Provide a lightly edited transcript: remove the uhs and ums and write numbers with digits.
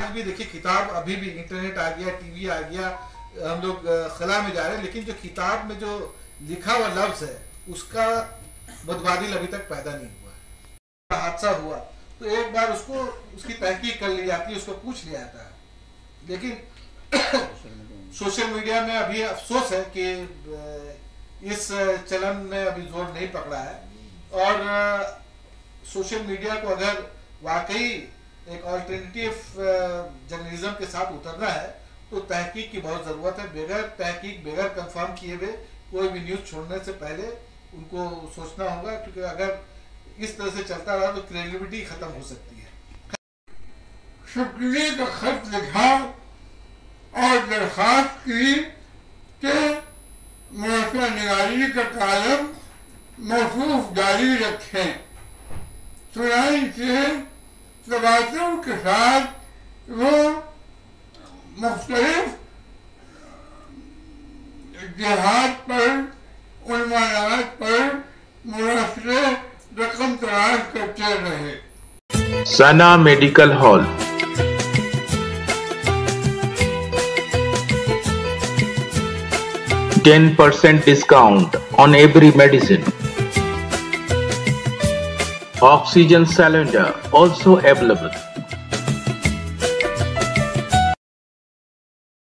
आज भी देखिए किताब, अभी भी इंटरनेट आ गया, टीवी आ गया, हम लोग खला में जा रहे हैं, लेकिन जो किताब में जो लिखा हुआ लफ्ज है उसका मुतबादिल अभी तक पैदा नहीं हुआ। हादसा हुआ तो एक बार उसको उसकी तहकीक कर ली जाती है, उसको पूछ लिया जाता है, लेकिन सोशल मीडिया में अभी अफसोस है कि इस चलन ने अभी जोर नहीं पकड़ा है। और सोशल मीडिया को अगर वाकई एक ऑल्टरनेटिव जर्नलिज्म के साथ उतरना है तो तहकीक की बहुत ज़रूरत है। बगैर तहकीक, बगैर कंफर्म किए हुए कोई भी न्यूज़ छोड़ने से पहले उनको सोचना होगा, क्योंकि अगर इस तरह से चलता रहा तो क्रेडिबिलिटी खत्म हो सकती है। शुक्रिया का खत लिखा और दरखास्त की कि मौसम निगारी का कालम मौसूफ जारी रखें। सुनाई से तबासुर के साथ वो मुख्तलिफ जिहाद पर, उन्मानात पर मुनासिब रकम तलाश करते रहे। सना medical hall, %10 discount on every medicine. Oxygen cylinder also available.